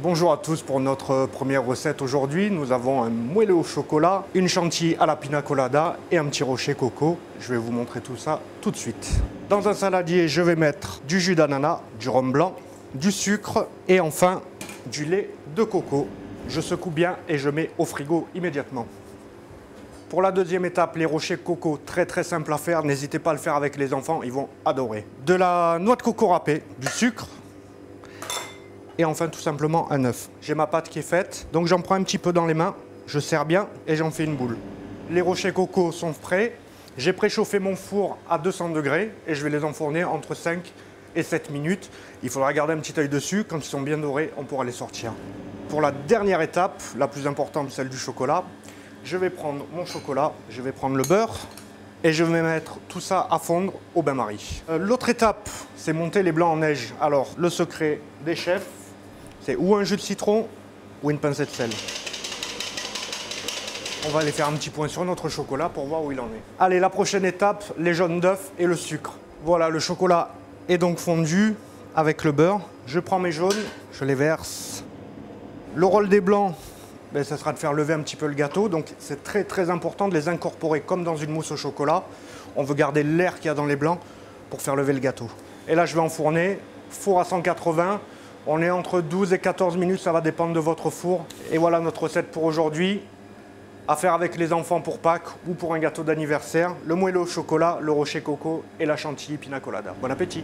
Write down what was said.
Bonjour à tous pour notre première recette aujourd'hui. Nous avons un moelleux au chocolat, une chantilly à la pina colada et un petit rocher coco. Je vais vous montrer tout ça tout de suite. Dans un saladier, je vais mettre du jus d'ananas, du rhum blanc, du sucre et enfin du lait de coco. Je secoue bien et je mets au frigo immédiatement. Pour la deuxième étape, les rochers coco, très simple à faire. N'hésitez pas à le faire avec les enfants, ils vont adorer. De la noix de coco râpée, du sucre, et enfin tout simplement un œuf. J'ai ma pâte qui est faite, donc j'en prends un petit peu dans les mains, je serre bien et j'en fais une boule. Les rochers coco sont prêts, j'ai préchauffé mon four à 200 degrés et je vais les enfourner entre 5 et 7 minutes. Il faudra garder un petit œil dessus, quand ils sont bien dorés, on pourra les sortir. Pour la dernière étape, la plus importante, celle du chocolat, je vais prendre mon chocolat, je vais prendre le beurre, et je vais mettre tout ça à fondre au bain-marie. L'autre étape, c'est monter les blancs en neige. Alors, le secret des chefs, c'est ou un jus de citron ou une pincée de sel. On va aller faire un petit point sur notre chocolat pour voir où il en est. Allez, la prochaine étape, les jaunes d'œufs et le sucre. Voilà, le chocolat est donc fondu avec le beurre. Je prends mes jaunes, je les verse. Le rôle des blancs, ben, ça sera de faire lever un petit peu le gâteau. Donc c'est très important de les incorporer comme dans une mousse au chocolat. On veut garder l'air qu'il y a dans les blancs pour faire lever le gâteau. Et là, je vais enfourner, four à 180. On est entre 12 et 14 minutes, ça va dépendre de votre four. Et voilà notre recette pour aujourd'hui. À faire avec les enfants pour Pâques ou pour un gâteau d'anniversaire. Le moelleux au chocolat, le rocher coco et la chantilly pina colada. Bon appétit!